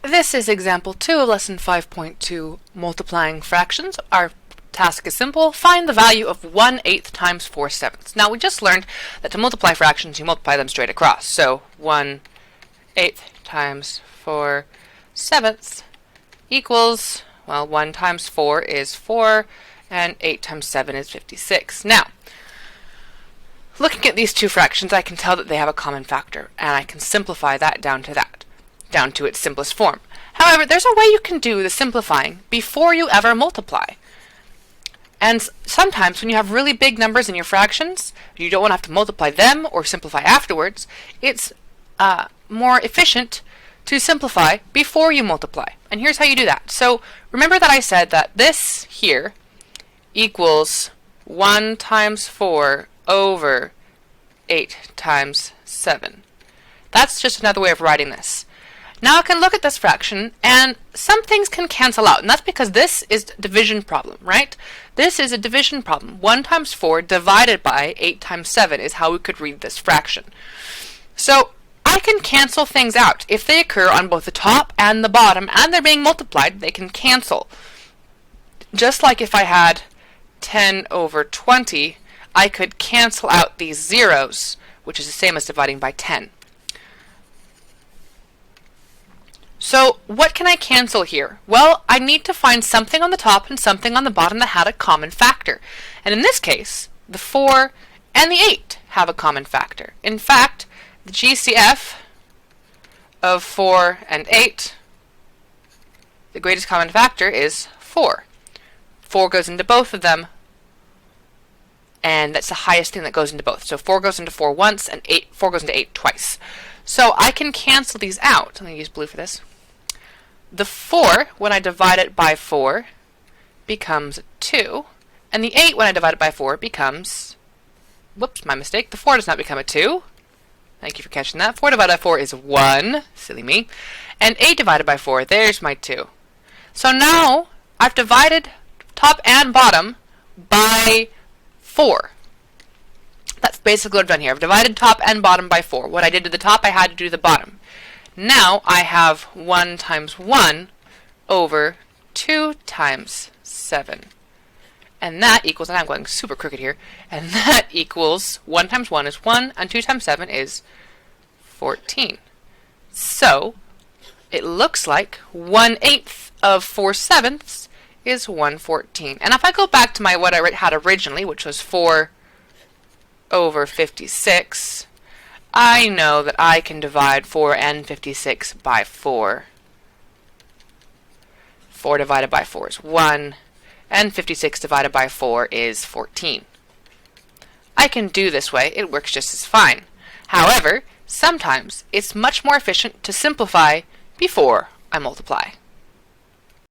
This is example 2 of lesson 5.2, multiplying fractions. Our task is simple. Find the value of 1/8 times 4/7. Now we just learned that to multiply fractions, you multiply them straight across. So 1/8 times 4/7 equals, well, 1 times 4 is 4, and 8 times 7 is 56. Now, looking at these two fractions, I can tell that they have a common factor, and I can simplify that down to its simplest form. However, there's a way you can do the simplifying before you ever multiply. And sometimes when you have really big numbers in your fractions, you don't want to have to multiply them or simplify afterwards, it's more efficient to simplify before you multiply. And here's how you do that. So remember that I said that this here equals 1 times 4 over 8 times 7. That's just another way of writing this. Now I can look at this fraction, and some things can cancel out, and that's because this is a division problem, right? This is a division problem. 1 times 4 divided by 8 times 7 is how we could read this fraction. So I can cancel things out. If they occur on both the top and the bottom, and they're being multiplied, they can cancel. Just like if I had 10 over 20, I could cancel out these zeros, which is the same as dividing by 10. So what can I cancel here? Well, I need to find something on the top and something on the bottom that had a common factor. And in this case, the 4 and the 8 have a common factor. In fact, the GCF of 4 and 8, the greatest common factor is 4. 4 goes into both of them, and that's the highest thing that goes into both. So 4 goes into 4 once, and 4 goes into 8 twice. So I can cancel these out. I'm going to use blue for this. The 4, when I divide it by 4, becomes 2. And the 8, when I divide it by 4, becomes... Whoops, my mistake. The 4 does not become a 2. Thank you for catching that. 4 divided by 4 is 1. Silly me. And 8 divided by 4, there's my 2. So now I've divided top and bottom by 4. That's basically what I've done here. I've divided top and bottom by 4. What I did to the top, I had to do to the bottom. Now I have 1 times 1 over 2 times 7. And that equals, and I'm going super crooked here, and that equals 1 times 1 is 1, and 2 times 7 is 14. So it looks like 1/8 of 4/7 is 1/14. And if I go back to my what I had originally, which was 4 over 56, I know that I can divide 4 and 56 by 4. 4 divided by 4 is 1, and 56 divided by 4 is 14. I can do this way. It works just as fine. However, sometimes it's much more efficient to simplify before I multiply.